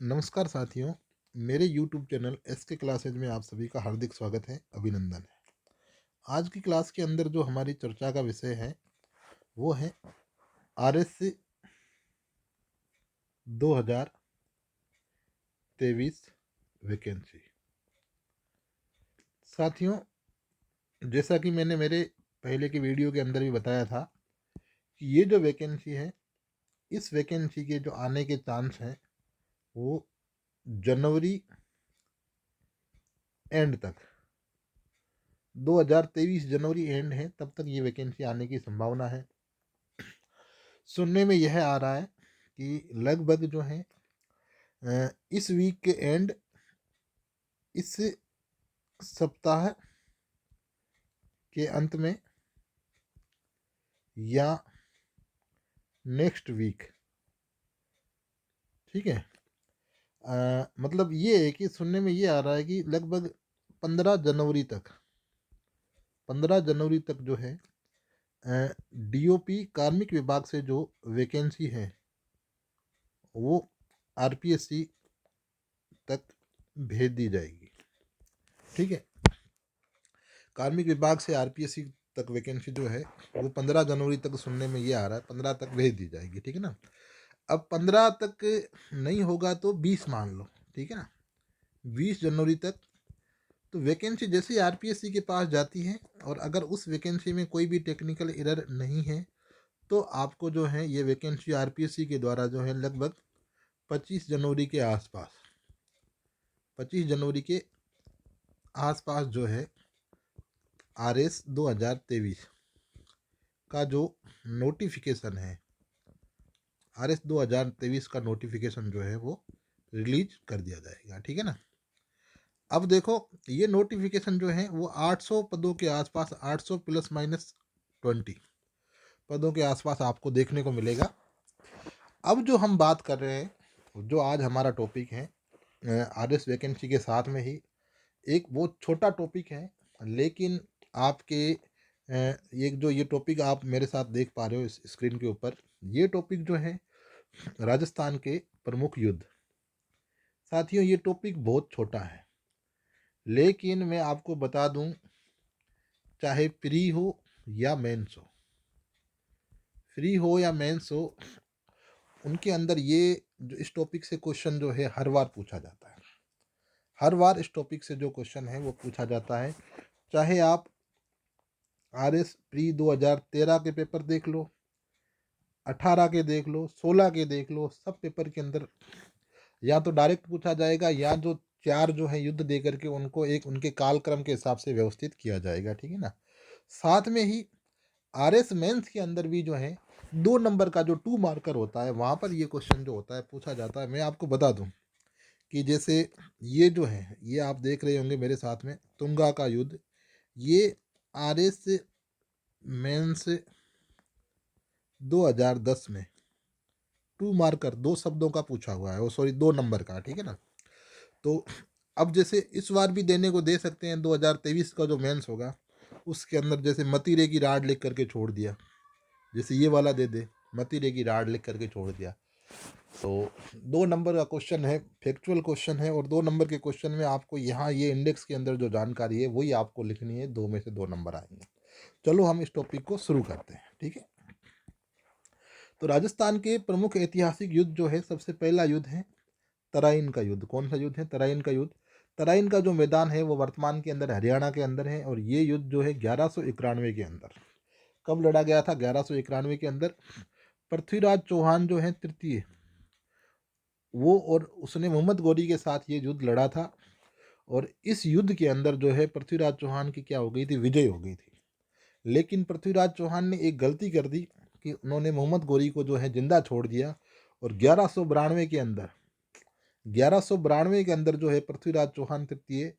नमस्कार साथियों। मेरे YouTube चैनल SK क्लासेज में आप सभी का हार्दिक स्वागत है, अभिनंदन है। आज की क्लास के अंदर जो हमारी चर्चा का विषय है वो है RS 2023 वैकेंसी। साथियों, जैसा कि मैंने मेरे पहले की वीडियो के अंदर भी बताया था कि ये जो वैकेंसी है, इस वैकेंसी के जो आने के चांस हैं वो जनवरी एंड तक, 2023 जनवरी एंड है, तब तक ये वैकेंसी आने की संभावना है। सुनने में यह आ रहा है कि लगभग जो है इस वीक के एंड, इस सप्ताह के अंत में या नेक्स्ट वीक, ठीक है। मतलब ये है कि सुनने में ये आ रहा है कि लगभग 15 जनवरी तक जो है DOP कार्मिक विभाग से जो वैकेंसी है वो RPSC तक भेज दी जाएगी, ठीक है। कार्मिक विभाग से RPSC तक वैकेंसी जो है वो 15 जनवरी तक, सुनने में ये आ रहा है 15 तक भेज दी जाएगी, ठीक है ना। अब 15 तक नहीं होगा तो 20 मान लो, ठीक है ना। 20 जनवरी तक तो वैकेंसी जैसे ही RPSC के पास जाती है, और अगर उस वैकेंसी में कोई भी टेक्निकल एरर नहीं है तो आपको जो है ये वैकेंसी RPSC के द्वारा जो है लगभग 25 जनवरी के आसपास जो है RS 2023 का जो नोटिफिकेशन है, RS 2023 का नोटिफिकेशन जो है वो रिलीज कर दिया जाएगा, ठीक है ना। अब देखो, ये नोटिफिकेशन जो है वो 800 पदों के आसपास, 800 प्लस माइनस 20 पदों के आसपास आपको देखने को मिलेगा। अब जो हम बात कर रहे हैं, जो आज हमारा टॉपिक है, RS वैकेंसी के साथ में ही एक बहुत छोटा टॉपिक है, लेकिन आपके एक जो ये टॉपिक आप मेरे साथ देख पा रहे हो इस स्क्रीन के ऊपर, ये टॉपिक जो है राजस्थान के प्रमुख युद्ध। साथियों, ये टॉपिक बहुत छोटा है, लेकिन मैं आपको बता दूं, चाहे प्री हो या मेंस हो, फ्री हो या मेंस हो, उनके अंदर ये जो इस टॉपिक से क्वेश्चन जो है हर बार पूछा जाता है। हर बार इस टॉपिक से जो क्वेश्चन है वो पूछा जाता है। चाहे आप RS प्री 2013 के पेपर देख लो, 18 के देख लो, 16 के देख लो, सब पेपर के अंदर या तो डायरेक्ट पूछा जाएगा, या जो चार जो है युद्ध दे करके उनको एक उनके कालक्रम के हिसाब से व्यवस्थित किया जाएगा, ठीक है ना। साथ में ही RS मेंस के अंदर भी जो है 2 नंबर का जो 2 मार्कर होता है, वहाँ पर ये क्वेश्चन जो होता है पूछा जाता है। मैं आपको बता दूं कि जैसे ये जो है, ये आप देख रहे होंगे मेरे साथ में, तुंगा का युद्ध, ये RS मेंस 2010 में 2 मार्कर 2 शब्दों का पूछा हुआ है, वो सॉरी 2 नंबर का, ठीक है ना। तो अब जैसे इस बार भी देने को दे सकते हैं, 2023 का जो मेंस होगा उसके अंदर जैसे मतीरे की राड लिख करके छोड़ दिया, जैसे ये वाला दे दे, मतीरे की राड लिख करके छोड़ दिया, तो 2 नंबर का क्वेश्चन है, फैक्चुअल क्वेश्चन है। और 2 नंबर के क्वेश्चन में आपको यहाँ ये इंडेक्स के अंदर जो जानकारी है वही आपको लिखनी है, 2 में से 2 नंबर आएंगे। चलो हम इस टॉपिक को शुरू करते हैं, ठीक है। तो राजस्थान के प्रमुख ऐतिहासिक युद्ध जो है, सबसे पहला युद्ध है तराइन का युद्ध। कौन सा युद्ध है? तराइन का युद्ध। तराइन का जो मैदान है वो वर्तमान के अंदर हरियाणा के अंदर है, और ये युद्ध जो है 1191 के अंदर कब लड़ा गया था? 1191 के अंदर पृथ्वीराज चौहान जो है तृतीय, वो और उसने मोहम्मद गौरी के साथ ये युद्ध लड़ा था। और इस युद्ध के अंदर जो है पृथ्वीराज चौहान की क्या हो गई थी? विजय हो गई थी। लेकिन पृथ्वीराज चौहान ने एक गलती कर दी कि उन्होंने मोहम्मद गौरी को जो है जिंदा छोड़ दिया, और 1192 के अंदर जो है पृथ्वीराज चौहान तृतीय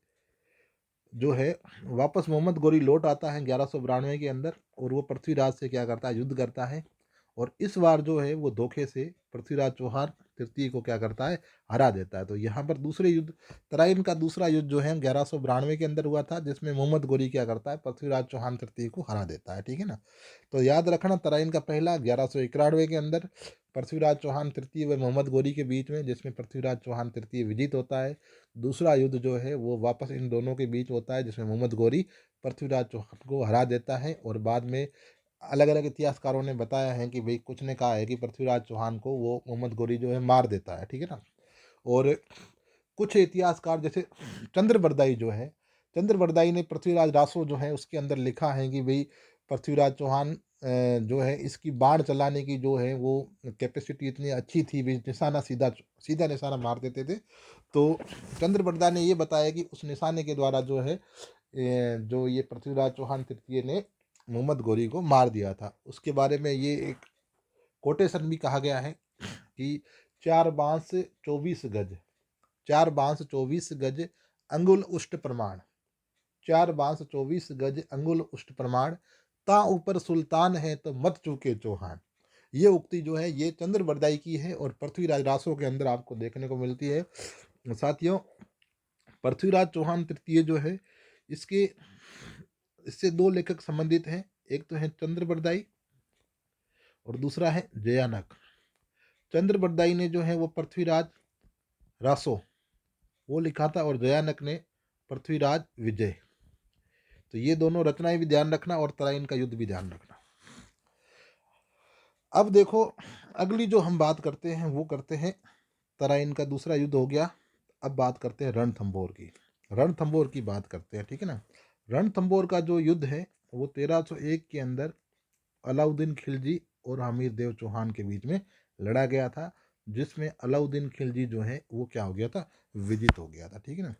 जो है वापस मोहम्मद गौरी लौट आता है 1192 के अंदर, और वो पृथ्वीराज से क्या करता है? युद्ध करता है। और इस बार जो है वो धोखे से पृथ्वीराज चौहान तृतीय को क्या करता है, हरा देता है। तो यहाँ पर दूसरे युद्ध, तराइन का दूसरा युद्ध जो है 1192 के अंदर हुआ था, जिसमें मोहम्मद गोरी क्या करता है, पृथ्वीराज चौहान तृतीय को हरा देता है। ठीक है ना। तो याद रखना, तराइन का पहला 1191 के अंदर पृथ्वीराज चौहान तृतीय व मोहम्मद गोरी के बीच में, जिसमें पृथ्वीराज चौहान तृतीय विजित होता है। दूसरा युद्ध जो है वो वापस इन दोनों के बीच होता है, जिसमें मोहम्मद गोरी पृथ्वीराज चौहान को हरा देता है। और बाद में अलग अलग इतिहासकारों ने बताया है कि भाई, कुछ ने कहा है कि पृथ्वीराज चौहान को वो मोहम्मद गोरी जो है मार देता है। ठीक है ना। और कुछ इतिहासकार जैसे चंद्रबरदाई जो है, चंद्रबरदाई ने पृथ्वीराज रासो जो है उसके अंदर लिखा है कि भाई पृथ्वीराज चौहान जो है इसकी बाण चलाने की जो है वो कैपेसिटी इतनी अच्छी थी, भी निशाना सीधा सीधा निशाना मार देते थे। तो चंद्रबरदा ने ये बताया कि उस निशाने के द्वारा जो है जो ये पृथ्वीराज चौहान तृतीय ने मोहम्मद गोरी को मार दिया था। उसके बारे में ये एक कोटेशन भी कहा गया है कि 4 बांस 24 गज, 4 बांस 24 गज अंगुल उष्ट प्रमाण, 4 बांस 24 गज अंगुल उष्ट प्रमाण, ता ऊपर सुल्तान है तो मत चूके चौहान। ये उक्ति जो है ये चंद्रबरदाई की है और पृथ्वीराज रासो के अंदर आपको देखने को मिलती है। साथियों, पृथ्वीराज चौहान तृतीय जो है इसके इससे दो लेखक संबंधित हैं। एक तो है चंद्रबरदाई और दूसरा है जयानक। चंद्रबरदाई ने जो है वो पृथ्वीराज रासो वो लिखा था, और जयानक ने पृथ्वीराज विजय। तो ये दोनों रचनाएं भी ध्यान रखना और तराइन का युद्ध भी ध्यान रखना। अब देखो, अगली जो हम बात करते हैं वो करते हैं, तराइन का दूसरा युद्ध हो गया। अब बात करते हैं रणथंभौर की, रणथंभौर की बात करते हैं। ठीक है ना। रणथंभौर का जो युद्ध है वो 1301 के अंदर अलाउद्दीन खिलजी और हमीर देव चौहान के बीच में लड़ा गया था, जिसमें अलाउद्दीन खिलजी जो है वो क्या हो गया था, विजित हो गया था। ठीक है ना।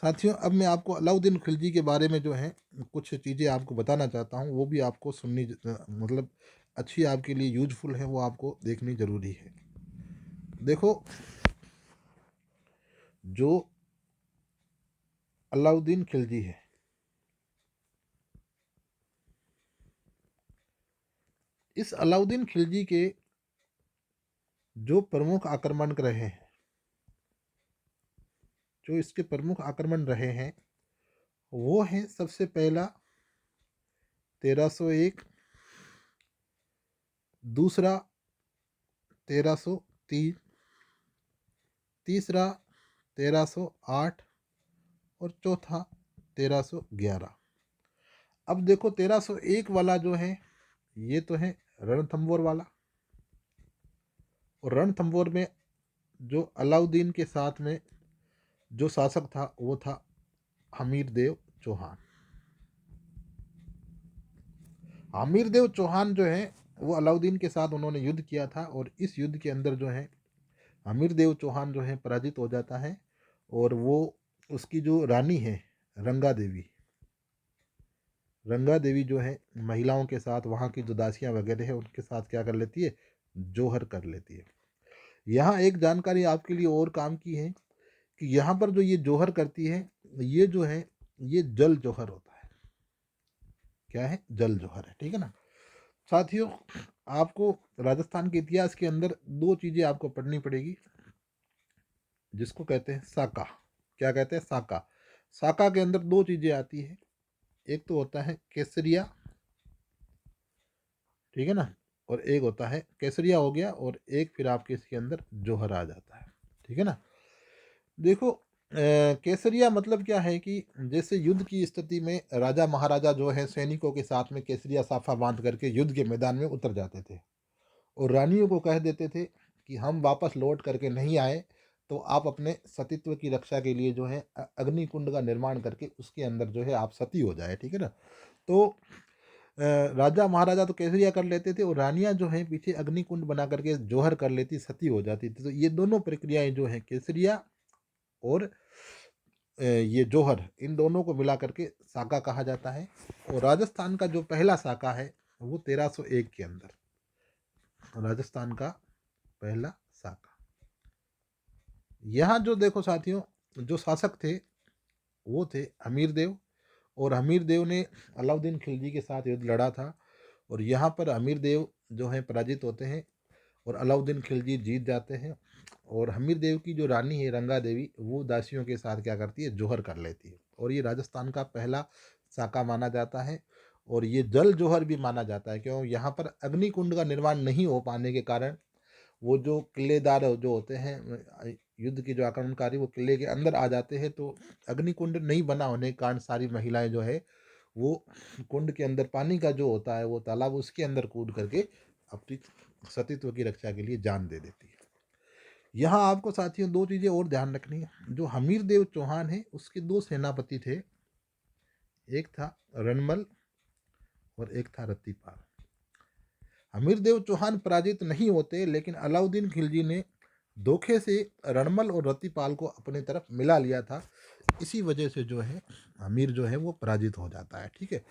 साथियों, अब मैं आपको अलाउद्दीन खिलजी के बारे में जो है कुछ चीज़ें आपको बताना चाहता हूँ, वो भी आपको सुननी मतलब अच्छी आपके लिए यूजफुल है, वो आपको देखनी ज़रूरी है। देखो, जो अलाउद्दीन खिलजी है, इस अलाउद्दीन खिलजी के जो प्रमुख आक्रमण रहे हैं, जो इसके प्रमुख आक्रमण रहे हैं वो है, सबसे पहला 1301, दूसरा 1303, तीसरा 1308 और चौथा 1311। अब देखो, 1301 वाला जो है ये तो है रणथंभौर वाला, और रणथंभौर में जो अलाउद्दीन के साथ में जो शासक था वो था हमीर देव चौहान। हमीर देव चौहान जो है वो अलाउद्दीन के साथ उन्होंने युद्ध किया था, और इस युद्ध के अंदर जो है हमीर देव चौहान जो है पराजित हो जाता है, और वो उसकी जो रानी है रंगा देवी, रंगा देवी जो है महिलाओं के साथ, वहाँ की जो दासियाँ वगैरह है उनके साथ क्या कर लेती है, जोहर कर लेती है। यहाँ एक जानकारी आपके लिए और काम की है कि यहाँ पर जो ये जोहर करती है, ये जो है ये जल जोहर होता है। क्या है, जल जोहर है। ठीक है ना। साथियों, आपको राजस्थान के इतिहास के अंदर दो चीज़ें आपको पढ़नी पड़ेगी, जिसको कहते हैं साका। क्या कहते हैं, साका। साका के अंदर दो चीज़ें आती है, एक तो होता है केसरिया, ठीक है ना, और एक होता है केसरिया हो गया, और एक फिर आपके इसके अंदर जोहर आ जाता है। ठीक है ना। देखो, केसरिया मतलब क्या है कि जैसे युद्ध की स्थिति में राजा महाराजा जो है सैनिकों के साथ में केसरिया साफा बांध करके युद्ध के मैदान में उतर जाते थे, और रानियों को कह देते थे कि हम वापस लौट करके नहीं आए, तो आप अपने सतीत्व की रक्षा के लिए जो है अग्नि कुंड का निर्माण करके उसके अंदर जो है आप सती हो जाए। ठीक है ना। तो राजा महाराजा तो केसरिया कर लेते थे, और रानियां जो हैं पीछे अग्नि कुंड बना करके जोहर कर लेती, सती हो जाती थी। तो ये दोनों प्रक्रियाएं जो हैं, केसरिया और ये जोहर, इन दोनों को मिला करके साका कहा जाता है। और राजस्थान का जो पहला साका है वो 1301 के अंदर, राजस्थान का पहला साका। यहाँ जो देखो साथियों, जो शासक थे वो थे हमीर देव, और हमीर देव ने अलाउद्दीन खिलजी के साथ युद्ध लड़ा था, और यहाँ पर हमीर देव जो है पराजित होते हैं, और अलाउद्दीन खिलजी जीत जाते हैं। और हमीर देव की जो रानी है रंगा देवी, वो दासियों के साथ क्या करती है, जोहर कर लेती है। और ये राजस्थान का पहला साका माना जाता है। और ये जल जोहर भी माना जाता है, क्यों यहाँ पर अग्निकुंड का निर्माण नहीं हो पाने के कारण वो जो किलेदार जो होते हैं, युद्ध के जो आक्रमणकारी, वो किले के अंदर आ जाते हैं। तो अग्निकुंड नहीं बना होने के कारण सारी महिलाएं जो है वो कुंड के अंदर, पानी का जो होता है वो तालाब, उसके अंदर कूद करके अपनी सतीत्व की रक्षा के लिए जान दे देती है। यहाँ आपको साथियों दो चीज़ें और ध्यान रखनी है। जो हमीर देव चौहान है उसके दो सेनापति थे, एक था रणमल और एक था रत्तीपाल। हमीर देव चौहान पराजित नहीं होते, लेकिन अलाउद्दीन खिलजी ने धोखे से रणमल और रत्तीपाल को अपने तरफ मिला लिया था। इसी वजह से जो है हमीर जो है वो पराजित हो जाता है। ठीक है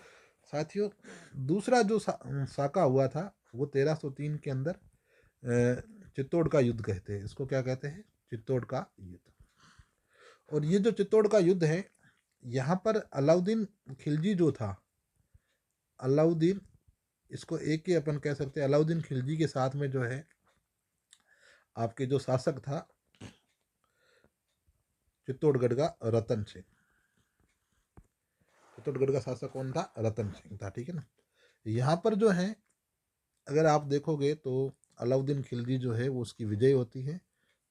साथियों, दूसरा जो साका हुआ था वो 1303 के अंदर चित्तौड़ का युद्ध कहते हैं। इसको क्या कहते हैं, चित्तौड़ का युद्ध। और ये जो चित्तौड़ का युद्ध है, यहाँ पर अलाउद्दीन खिलजी जो था, अलाउद्दीन, इसको एक ही अपन कह सकते हैं, अलाउद्दीन खिलजी के साथ में जो है आपके जो शासक था चित्तौड़गढ़ का रतन सिंह। चित्तौड़गढ़ का शासक कौन था, रतन सिंह था। ठीक है ना। यहाँ पर जो है अगर आप देखोगे तो अलाउद्दीन खिलजी जो है वो उसकी विजय होती है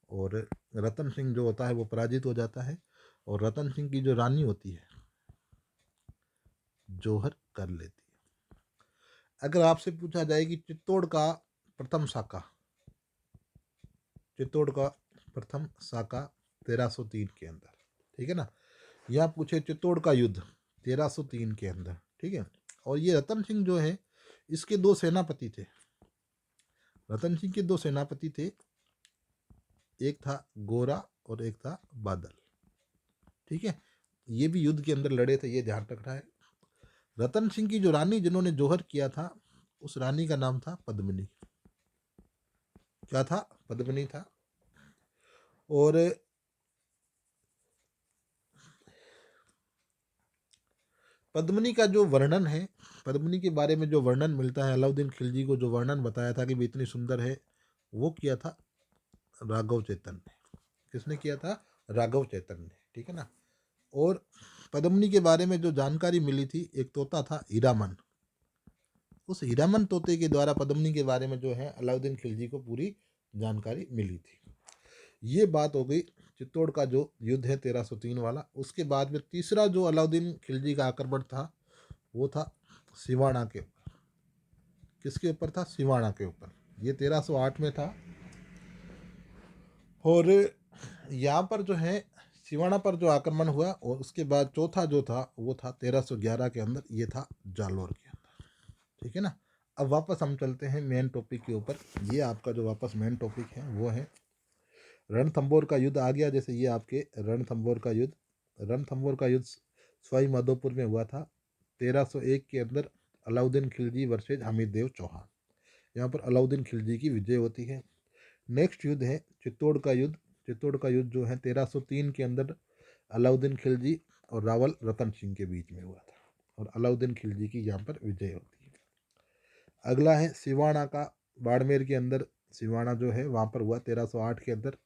और रतन सिंह जो होता है वो पराजित हो जाता है। और रतन सिंह की जो रानी होती है जोहर कर लेती है। अगर आपसे पूछा जाए कि चित्तौड़ का प्रथम साका, चित्तौड़ का प्रथम साका 1303 के अंदर, ठीक है ना, या पूछे चित्तौड़ का युद्ध 1303 के अंदर, ठीक है। और ये रतन सिंह जो है इसके दो सेनापति थे। रतन सिंह के दो सेनापति थे, एक था गोरा और एक था बादल। ठीक है, ये भी युद्ध के अंदर लड़े थे, ये ध्यान रखना है। रतन सिंह की जो रानी जिन्होंने जोहर किया था, उस रानी का नाम था पद्मिनी। क्या था, पद्मिनी था। और पद्मिनी का जो वर्णन है, पद्मिनी के बारे में जो वर्णन मिलता है, अलाउद्दीन खिलजी को जो वर्णन बताया था कि भी इतनी सुंदर है, वो किया था राघव चेतन ने। किसने किया था, राघव चेतन ने। ठीक है ना। और पद्मिनी के बारे में जो जानकारी मिली थी, एक तोता था हीरामन, उस हीरामन तोते के द्वारा पद्मिनी के बारे में जो है अलाउद्दीन खिलजी को पूरी जानकारी मिली थी। ये बात हो गई चित्तौड़ का जो युद्ध है 1303 वाला। उसके बाद में तीसरा जो अलाउद्दीन खिलजी का आक्रमण था वो था सिवाना के ऊपर। किसके ऊपर था, सिवाना के ऊपर। ये 1308 में था। और यहाँ पर जो है सिवाना पर जो आक्रमण हुआ, और उसके बाद चौथा जो था वो था 1311 के अंदर, ये था जालोर के अंदर। ठीक है ना। अब वापस हम चलते हैं मेन टॉपिक के ऊपर। ये आपका जो वापस मेन टॉपिक है वो है रणथंभौर का युद्ध आ गया। जैसे ये आपके रणथंभौर का युद्ध, रणथंभौर का युद्ध सवाई माधोपुर में हुआ था 1301 के अंदर, अलाउद्दीन खिलजी वर्सेज हमीर देव चौहान। यहाँ पर अलाउद्दीन खिलजी की विजय होती है। नेक्स्ट युद्ध है चित्तौड़ का युद्ध। चित्तौड़ का युद्ध जो है 1303 के अंदर अलाउद्दीन खिलजी और रावल रतन सिंह के बीच में हुआ था, और अलाउद्दीन खिलजी की यहाँ पर विजय होती है। अगला है सिवाना का, बाड़मेर के अंदर सिवाना जो है वहाँ पर हुआ 1308 के अंदर,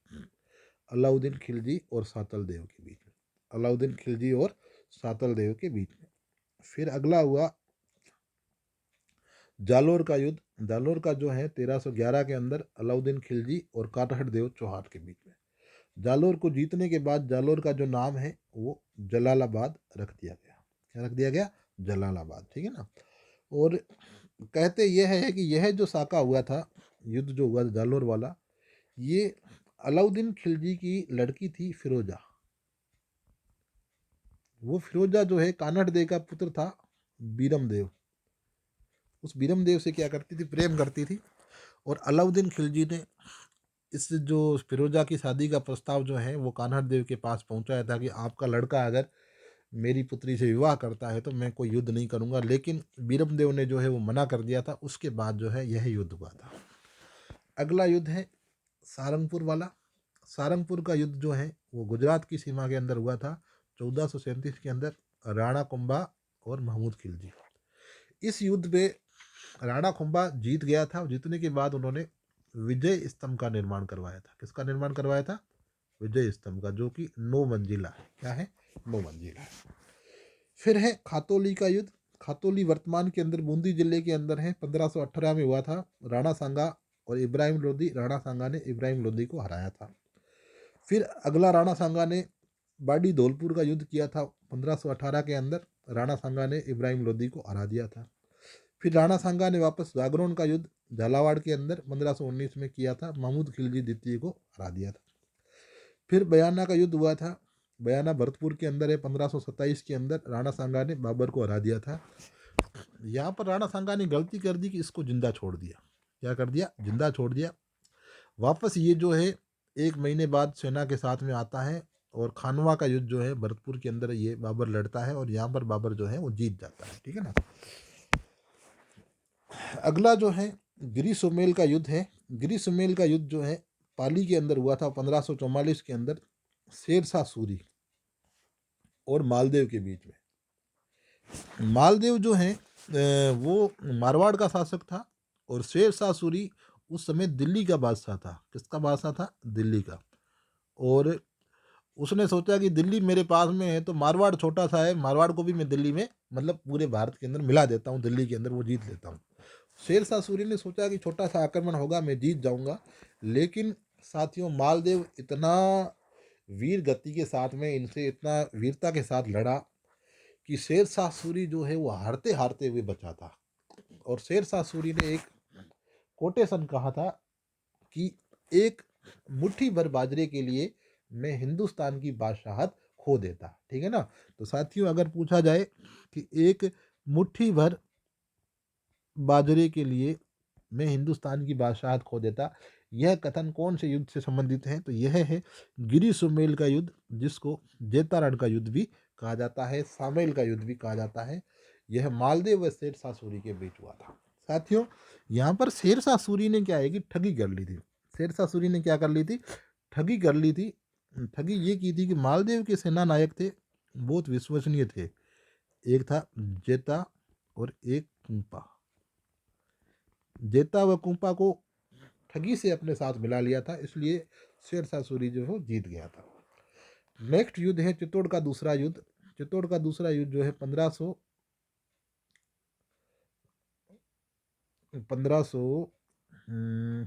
अलाउद्दीन खिलजी और सातल देव के बीच में। अलाउद्दीन खिलजी और सातल देव के बीच में। फिर अगला हुआ जालोर का युद्ध। जालोर का जो है 1311 के अंदर, अलाउद्दीन खिलजी और काटहड़ देव चौहान के बीच में। जालोर को जीतने के बाद जालोर का जो नाम है वो जलालाबाद रख दिया गया। क्या रख दिया गया, जलालाबाद। ठीक है ना। और कहते यह है कि यह जो साका हुआ था, युद्ध जो हुआ जालोर वाला, ये अलाउद्दीन खिलजी की लड़की थी फिरोजा। वो फिरोजा जो है कानड़ देव का पुत्र था बीरम देव। उस बीरम देव से क्या करती थी, प्रेम करती थी। और अलाउद्दीन खिलजी ने इस जो फिरोजा की शादी का प्रस्ताव जो है वो कान्हा देव के पास पहुंचाया था कि आपका लड़का अगर मेरी पुत्री से विवाह करता है तो मैं कोई युद्ध नहीं करूंगा। लेकिन बीरम देव ने जो है वो मना कर दिया था। उसके बाद जो है यह युद्ध हुआ था। अगला युद्ध है सारंगपुर वाला। सारंगपुर का युद्ध जो है वो गुजरात की सीमा के अंदर हुआ था 1437 के अंदर, राणा कुंभा और महमूद खिलजी। इस युद्ध में राणा कुंभा जीत गया था। जीतने के बाद उन्होंने विजय स्तंभ का निर्माण करवाया था। किसका निर्माण करवाया था? विजय स्तंभ का, जो कि 9 मंजिला है। क्या है? 9 मंजिला है। फिर है खातौली का युद्ध। खातौली वर्तमान के अंदर बूंदी जिले के अंदर है। 1518 में हुआ था। राणा सांगा और इब्राहिम लोदी, राणा सांगा ने इब्राहिम लोदी को हराया था। फिर अगला राणा सांगा ने बाडी धौलपुर का युद्ध किया था 1518 के अंदर। राणा सांगा ने इब्राहिम लोदी को हरा दिया था। फिर राणा सांगा ने वापस जागरण का युद्ध झालावाड़ के अंदर 1519 में किया था। महमूद खिलजी द्वितीय को हरा दिया था। फिर बयाना का युद्ध हुआ था। बयाना भरतपुर के अंदर है। 1527 के अंदर राणा सांगा ने बाबर को हरा दिया था। यहाँ पर राणा सांगा ने गलती कर दी कि इसको जिंदा छोड़ दिया। क्या कर दिया? जिंदा छोड़ दिया। वापस ये जो है 1 महीने बाद सेना के साथ में आता है और खानवा का युद्ध जो है भरतपुर के अंदर ये बाबर लड़ता है और यहाँ पर बाबर जो है वो जीत जाता है। ठीक है ना। अगला जो है गिरी सुमेल का युद्ध है। गिरी सुमेल का युद्ध जो है पाली के अंदर हुआ था 1544 के अंदर, शेरशाह सूरी और मालदेव के बीच में। मालदेव जो है वो मारवाड़ का शासक था और शेरशाह सूरी उस समय दिल्ली का बादशाह था। किसका बादशाह था? दिल्ली का। और उसने सोचा कि दिल्ली मेरे पास में है तो मारवाड़ छोटा सा है, मारवाड़ को भी मैं दिल्ली में मतलब पूरे भारत के अंदर मिला देता हूँ, दिल्ली के अंदर वो जीत लेता हूँ। शेरशाह सूरी ने सोचा कि छोटा सा आक्रमण होगा, मैं जीत जाऊंगा। लेकिन साथियों, मालदेव इतना वीर गति के साथ में इनसे इतना वीरता के साथ लड़ा कि शेरशाह सूरी जो है वो हारते हारते हुए बचा था। और शेरशाह सूरी ने एक कोटेशन कहा था कि एक मुट्ठी भर बाजरे के लिए मैं हिंदुस्तान की बादशाहत खो देता। ठीक है ना। तो साथियों, अगर पूछा जाए कि एक मुट्ठी भर बाजरे के लिए मैं हिंदुस्तान की बादशाहत खो देता, यह कथन कौन से युद्ध से संबंधित है? तो यह है गिरी सुमेल का युद्ध, जिसको जेतारण का युद्ध भी कहा जाता है, सामेल का युद्ध भी कहा जाता है। यह मालदेव व शेरशाह सूरी के बीच हुआ था। साथियों, यहाँ पर शेरशाह सूरी ने क्या है कि ठगी कर ली थी। शेरशाह सूरी ने क्या कर ली थी? ठगी कर ली थी। ठगी ये की थी कि मालदेव के सेना नायक थे, बहुत विश्वसनीय थे। एक था जेता और एक कुंपा। जेता व कुंपा को ठगी से अपने साथ मिला लिया था, इसलिए शेरशाह सूरी जो है जीत गया था। नेक्स्ट युद्ध है चित्तौड़ का दूसरा युद्ध। चित्तौड़ का दूसरा युद्ध जो है 1500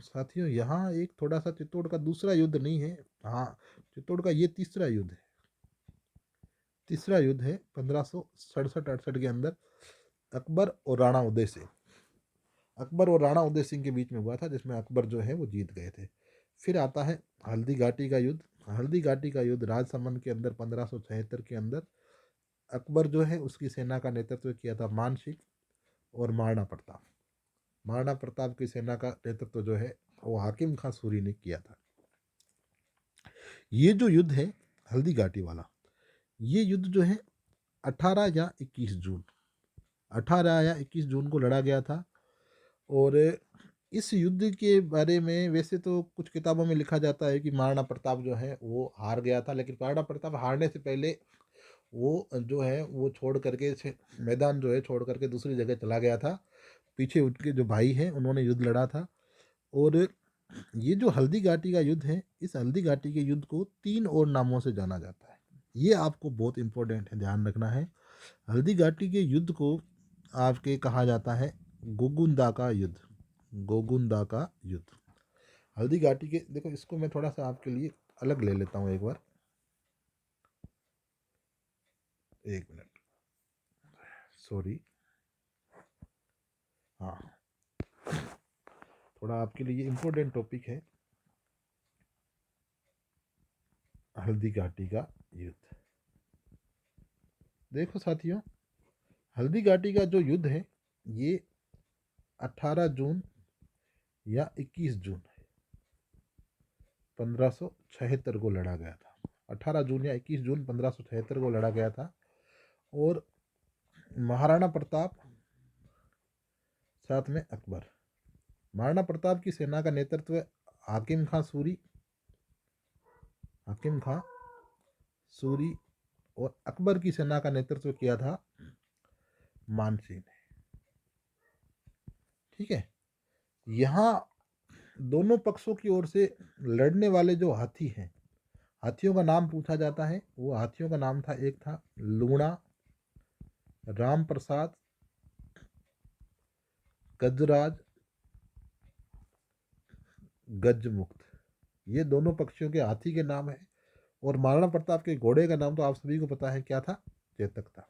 साथियों, यहाँ एक थोड़ा सा चित्तौड़ का दूसरा युद्ध नहीं है। हाँ, चित्तौड़ का ये तीसरा युद्ध है। तीसरा युद्ध है 1567-68 के अंदर अकबर और राणा उदय सिंह। अकबर और राणा उदय सिंह के बीच में हुआ था, जिसमें अकबर जो है वो जीत गए थे। फिर आता है हल्दी घाटी का युद्ध। हल्दी घाटी का युद्ध राजसमंद के अंदर 1576 के अंदर अकबर जो है उसकी सेना का नेतृत्व किया था मान सिंह और महाराणा प्रताप। महाराणा प्रताप की सेना का नेतृत्व जो है वो हाकिम खां सूरी ने किया था। ये जो युद्ध है हल्दी घाटी वाला, ये युद्ध जो है 18 या 21 जून 18 या 21 जून को लड़ा गया था। और इस युद्ध के बारे में वैसे तो कुछ किताबों में लिखा जाता है कि महाराणा प्रताप जो है वो हार गया था, लेकिन महाराणा प्रताप हारने से पहले वो जो है वो छोड़ करके मैदान जो है छोड़ करके दूसरी जगह चला गया था। पीछे उनके जो भाई हैं उन्होंने युद्ध लड़ा था। और ये जो हल्दी घाटी का युद्ध है, इस हल्दी घाटी के युद्ध को 3 और नामों से जाना जाता है। ये आपको बहुत इंपॉर्टेंट है, ध्यान रखना है। हल्दी घाटी के युद्ध को आपके कहा जाता है गोगुंदा का युद्ध। गोगुंदा का युद्ध। हल्दी घाटी के, देखो इसको मैं थोड़ा सा आपके लिए अलग ले लेता हूँ एक बार, एक मिनट, सॉरी। हाँ, थोड़ा आपके लिए इम्पोर्टेंट टॉपिक है हल्दी घाटी का युद्ध। देखो साथियों, हल्दी घाटी का जो युद्ध है ये 18 जून या 21 जून 1576 को लड़ा गया था। 18 जून या 21 जून 1576 को लड़ा गया था। और महाराणा प्रताप साथ में अकबर। महाराणा प्रताप की सेना का नेतृत्व हाकिम खां सूरी और अकबर की सेना का नेतृत्व किया था मानसिंह ने। ठीक है। यहाँ दोनों पक्षों की ओर से लड़ने वाले जो हाथी हैं, हाथियों का नाम पूछा जाता है। वो हाथियों का नाम था, एक था लूणा, राम प्रसाद, गजराज, गजमुक्त। ये दोनों पक्षियों के हाथी के नाम है। और महाराणा प्रताप के घोड़े का नाम तो आप सभी को पता है, क्या था? चेतक था।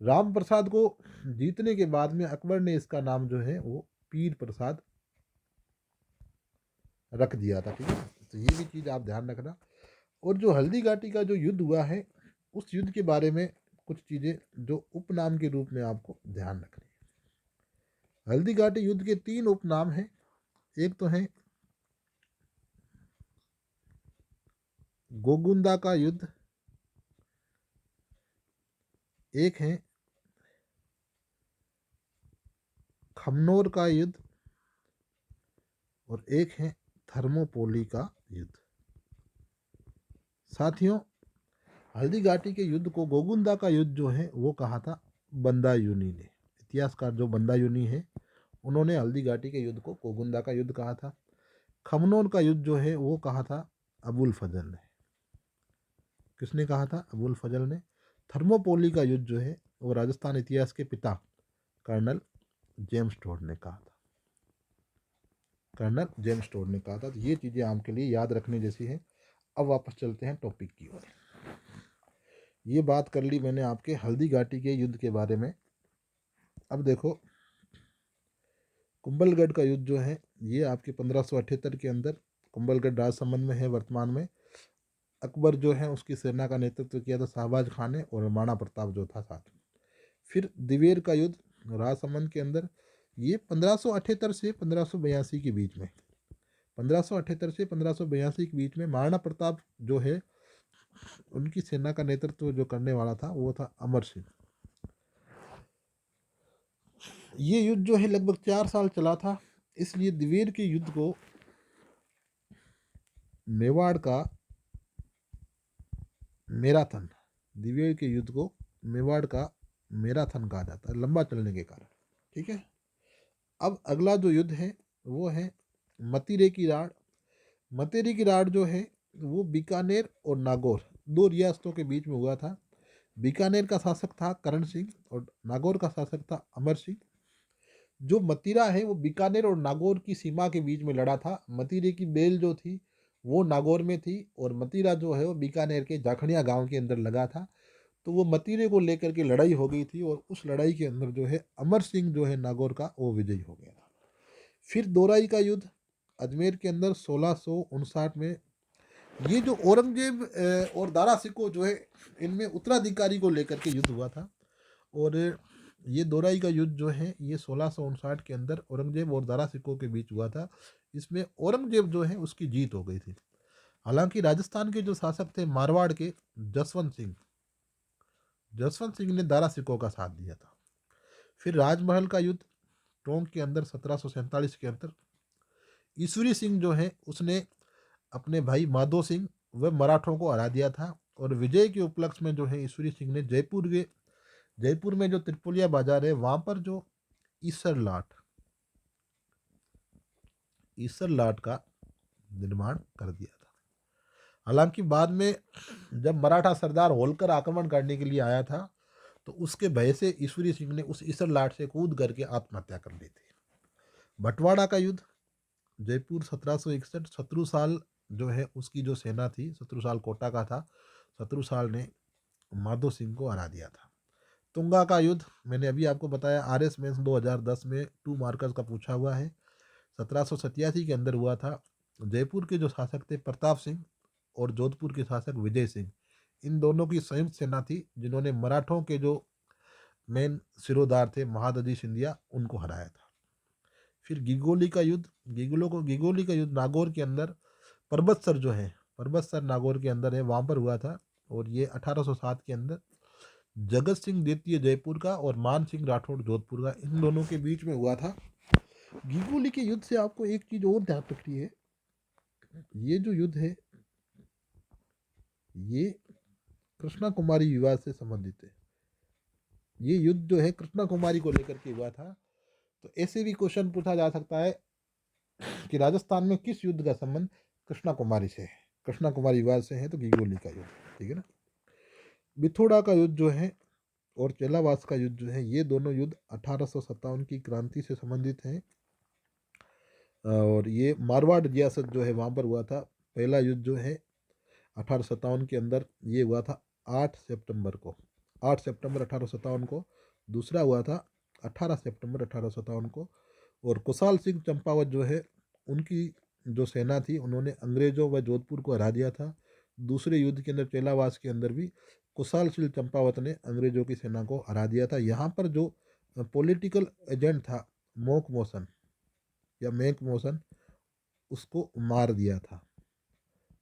राम प्रसाद को जीतने के बाद में अकबर ने इसका नाम जो है वो पीर प्रसाद रख दिया था। ठीक है, तो ये भी चीज़ आप ध्यान रखना। और जो हल्दी घाटी का जो युद्ध हुआ है, उस युद्ध के बारे में कुछ चीज़ें जो उपनाम के रूप में आपको ध्यान रखनी है। हल्दी घाटी युद्ध के 3 उपनाम हैं। एक तो है गोगुंदा का युद्ध, एक है खमनोर का युद्ध, और एक है थर्मोपोली का युद्ध। साथियों, हल्दी घाटी के युद्ध को गोगुंदा का युद्ध जो है वो कहा था बंदायूनी ने। इतिहासकार जो बंदायूनी है, उन्होंने हल्दी घाटी के युद्ध को गोगुंदा का युद्ध कहा था। खमनोर का युद्ध जो है वो कहा था अबुल फजल ने। किसने कहा था? अबुल फजल ने। थर्मोपोली का युद्ध जो है वो राजस्थान इतिहास के पिता कर्नल जेम्स टोड ने कहा था। कर्नल जेम्स टोड ने कहा था। तो ये चीज़ें आपके लिए याद रखने जैसी है। अब वापस चलते हैं टॉपिक की ओर। ये बात कर ली मैंने आपके हल्दी घाटी के युद्ध के बारे में। अब देखो, कुंभलगढ़ का युद्ध जो है ये आपके 1578 के अंदर कुंभलगढ़ राजसमंद में है वर्तमान में। अकबर जो है उसकी सेना का नेतृत्व किया था शाहबाज खान ने, और राणा प्रताप जो था साथ में। फिर दिवेर का युद्ध राजसमंद के अंदर, ये 1578 से 1582 के बीच में, 1578 से 1582 के बीच में महाराणा प्रताप जो है उनकी सेना का नेतृत्व जो करने वाला था वो था अमर सिंह। ये युद्ध जो है लगभग 4 साल चला था। इसलिए दिवेर के युद्ध को मेवाड़ का मैराथन, दिवेर के युद्ध को मेवाड़ का मैराथन कहा जाता है, लंबा चलने के कारण। ठीक है, अब अगला जो युद्ध है वो है मतीरे की राड़। मतीरे की राड़ जो है वो बीकानेर और नागौर, 2 रियासतों के बीच में हुआ था। बीकानेर का शासक था करण सिंह और नागौर का शासक था अमर सिंह। जो मतीरा है वो बीकानेर और नागौर की सीमा के बीच में लड़ा था। मतीरे की बेल जो थी वो नागौर में थी, और मतीरा जो है वो बीकानेर के जाखड़िया गांव के अंदर लगा था। तो वो मतीरे को लेकर के लड़ाई हो गई थी, और उस लड़ाई के अंदर जो है अमर सिंह जो है नागौर का वो विजयी हो गया था। फिर दोराई का युद्ध अजमेर के अंदर 1659 में। ये जो औरंगजेब और दारा सिकों जो है इनमें उत्तराधिकारी को लेकर के युद्ध हुआ था। और ये दोराई का युद्ध जो है ये 1659 के अंदर औरंगजेब और दारा सिकों के बीच हुआ था। इसमें औरंगजेब जो है उसकी जीत हो गई थी। हालांकि राजस्थान के जो शासक थे मारवाड़ के जसवंत सिंह ने दारा सिकों का साथ दिया था। फिर राजमहल का युद्ध टोंक के अंदर 1747 के अंदर ईश्वरी सिंह जो है उसने अपने भाई माधो सिंह व मराठों को हरा दिया था। और विजय के उपलक्ष्य में जो है ईश्वरी सिंह ने जयपुर में जो त्रिपोलिया बाजार है वहाँ पर जो ईसर लाट का निर्माण कर दिया था। हालांकि बाद में जब मराठा सरदार होलकर आक्रमण करने के लिए आया था तो उसके भय से ईश्वरी सिंह ने उस ईसर लाट से कूद करके आत्महत्या कर ली थी। बंटवाड़ा का युद्ध जयपुर 1761, शत्रुसाल जो है उसकी जो सेना थी, शत्रुसाल कोटा का था, शत्रुसाल ने माधो सिंह को हरा दिया था। तुंगा का युद्ध मैंने अभी आपको बताया, RS मेंस 2010 में 2 मार्कर्स का पूछा हुआ है। 1787 के अंदर हुआ था। जयपुर के जो शासक थे प्रताप सिंह और जोधपुर के शासक विजय सिंह, इन दोनों की संयुक्त सेना थी जिन्होंने मराठों के जो मेन सिरोदार थे महादजी सिंधिया उनको हराया था। फिर गिगोली का युद्ध नागौर के अंदर पर्वतसर नागौर के अंदर है, वहाँ पर हुआ था। और ये 1807 के अंदर जगत सिंह द्वितीय जयपुर का और मान सिंह राठौड़ जोधपुर का, इन दोनों के बीच में हुआ था। गिगोली के युद्ध से आपको एक चीज और ध्यान रखनी है, ये जो युद्ध है ये कृष्णा कुमारी विवाद से संबंधित है। ये युद्ध जो है कृष्णा कुमारी को लेकर के हुआ था। तो ऐसे भी क्वेश्चन पूछा जा सकता है कि राजस्थान में किस युद्ध का संबंध कृष्णा कुमारी से है। कृष्णा कुमारी विवाद से है तो गिगोली का युद्ध, ठीक है ना। बिथोड़ा का युद्ध जो है और चेलावास का युद्ध जो है, ये दोनों युद्ध 1857 की क्रांति से संबंधित हैं। और ये मारवाड़ रियासत जो है वहाँ पर हुआ था। पहला युद्ध जो है 1857 के अंदर ये हुआ था 8 सितंबर को, 8 सितंबर 1857 को। दूसरा हुआ था 18 सितंबर 1857 को। और कुशाल सिंह चंपावत जो है, उनकी जो सेना थी, उन्होंने अंग्रेजों व जोधपुर को हरा दिया था। दूसरे युद्ध के अंदर चेलावास के अंदर भी कुशाल सिंह चंपावत ने अंग्रेजों की सेना को हरा दिया था। यहाँ पर जो पॉलिटिकल एजेंट था मोक मोसन या मेक मोसन, उसको मार दिया था।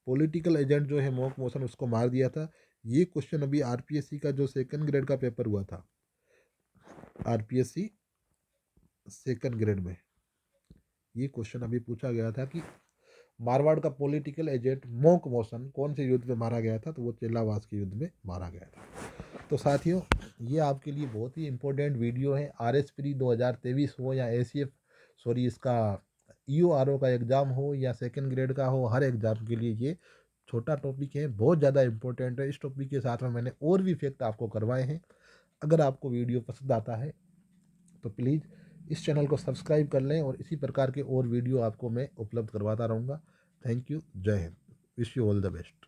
पॉलिटिकल एजेंट जो है मोक मोसन, उसको मार दिया था। ये क्वेश्चन अभी आरपीएससी का जो सेकंड ग्रेड का पेपर हुआ था, आरपीएससी सेकंड ग्रेड में ये क्वेश्चन अभी पूछा गया था कि मारवाड़ का पॉलिटिकल एजेंट मोक मोसन कौन से युद्ध में मारा गया था, तो वो चेलावास के युद्ध में मारा गया था। तो साथियों, ये आपके लिए बहुत ही इंपॉर्टेंट वीडियो है। आरएस प्री 2023 हो या एसीएफ, सॉरी इसका ईओआरओ का एग्ज़ाम हो या सेकंड ग्रेड का हो, हर एग्ज़ाम के लिए ये छोटा टॉपिक है, बहुत ज़्यादा इंपॉर्टेंट है। इस टॉपिक के साथ में मैंने और भी फैक्ट आपको करवाए हैं। अगर आपको वीडियो पसंद आता है तो प्लीज़ इस चैनल को सब्सक्राइब कर लें, और इसी प्रकार के और वीडियो आपको मैं उपलब्ध करवाता रहूँगा। Thank you. जय हिंद। Wish you all the best.